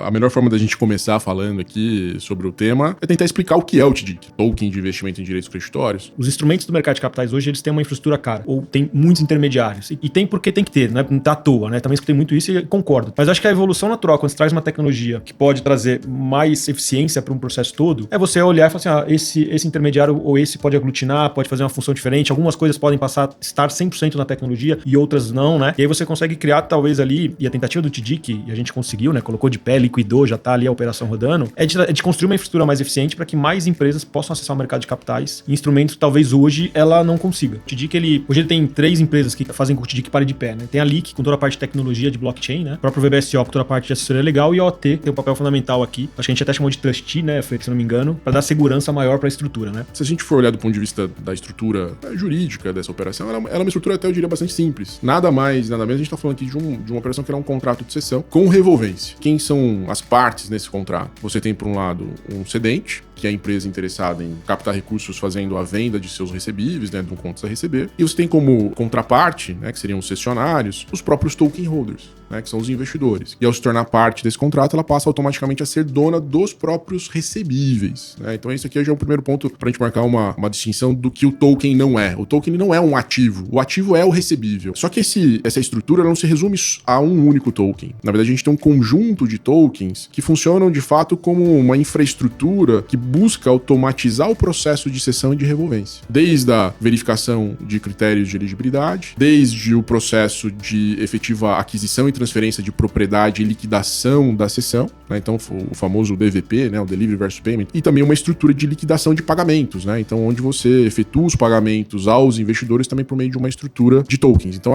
a melhor forma da gente começar falando aqui sobre o tema é tentar explicar o que é o TDIC, Token de Investimento em Direitos Creditórios. Os instrumentos do mercado de capitais hoje, eles têm uma infraestrutura cara, ou tem muitos intermediários. E tem porque tem que ter, não tá à toa, né? Também escutei muito isso e concordo. Mas acho que a evolução natural, quando você traz uma tecnologia que pode trazer mais eficiência para um processo todo, é você olhar e falar assim, esse intermediário ou esse pode aglutinar, pode fazer uma função diferente, algumas coisas podem passar a estar 100% na tecnologia e outras não, né? E aí você consegue criar talvez ali, e a tentativa do TDIC, e a gente conseguiu, né? Colocou de pé, liquidou, já tá ali a operação rodando, é de construir uma infraestrutura mais eficiente para que mais empresas possam acessar o mercado de capitais em instrumentos que talvez hoje ela não consiga. O TDIC, hoje ele tem 3 empresas que fazem com que o TDIC pare de pé, né? Tem a Leak, com toda a parte de tecnologia de blockchain, né? O próprio VBSO, com toda a parte de assessoria legal, e a OT tem um papel fundamental aqui. Acho que a gente até chamou de trustee, né, Fê, se não me engano, para dar segurança maior para a estrutura, né? Se a gente for olhar do ponto de vista da estrutura jurídica dessa operação, ela é uma estrutura até, eu diria, bastante simples. Nada mais, nada menos, a gente está falando aqui de uma operação que é um contrato de cessão com revolvência. Quem são as partes nesse contrato? Você tem, por um lado, um cedente, que é a empresa interessada em captar recursos fazendo a venda de seus recebíveis, né, de um contas a receber. E você tem como contraparte, né, que seriam os cessionários, os próprios token holders, né, que são os investidores. E ao se tornar parte desse contrato, ela passa automaticamente a ser dona dos próprios recebíveis, né? Então esse aqui já é o primeiro ponto para a gente marcar uma distinção do que o token não é. O token não é um ativo. O ativo é o recebível. Só que essa estrutura não se resume a um único token. Na verdade, a gente tem um conjunto de tokens que funcionam de fato como uma infraestrutura que busca automatizar o processo de cessão e de revolvência. Desde a verificação de critérios de elegibilidade, desde o processo de efetiva aquisição e transferência de propriedade e liquidação da cessão, né? Então o famoso DVP, né? O Delivery versus Payment, e também uma estrutura de liquidação de pagamentos, né? Então onde você efetua os pagamentos aos investidores também por meio de uma estrutura de tokens. Então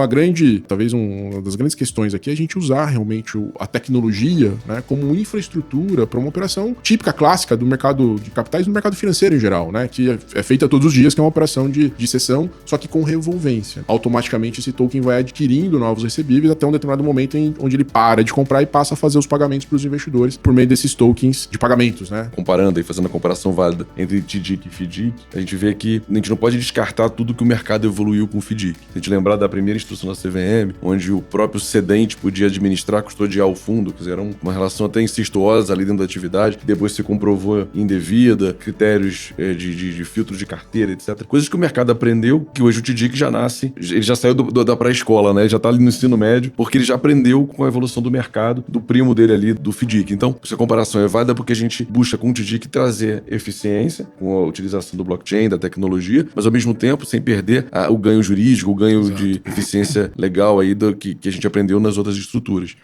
talvez uma das grandes questões aqui é a gente usar realmente a tecnologia, né, como infraestrutura para uma operação típica, clássica do mercado de capitais, no mercado financeiro em geral, né? Que é feita todos os dias, que é uma operação de cessão, só que com revolvência. Automaticamente esse token vai adquirindo novos recebíveis até um determinado momento onde ele para de comprar e passa a fazer os pagamentos para os investidores por meio desses tokens de pagamentos, né? Comparando e fazendo a comparação válida entre TDIC e FDIC, a gente vê que a gente não pode descartar tudo que o mercado evoluiu com o FDIC. Se a gente lembrar da primeira instrução da CVM, onde o próprio cedente podia administrar, custodiar o fundo, quer dizer, era uma relação até incestuosa ali dentro da atividade, que depois se comprovou indevida, critérios de filtro de carteira, etc. Coisas que o mercado aprendeu, que hoje o TDIC já nasce, ele já saiu da pré-escola, né? Ele já tá ali no ensino médio, porque ele já aprendeu com a evolução do mercado, do primo dele ali, do FDIC. Então, essa comparação é válida porque a gente busca com o TDIC trazer eficiência, com a utilização do blockchain, da tecnologia, mas ao mesmo tempo sem perder o ganho jurídico, o ganho de eficiência legal aí que a gente aprendeu nas outras estruturas.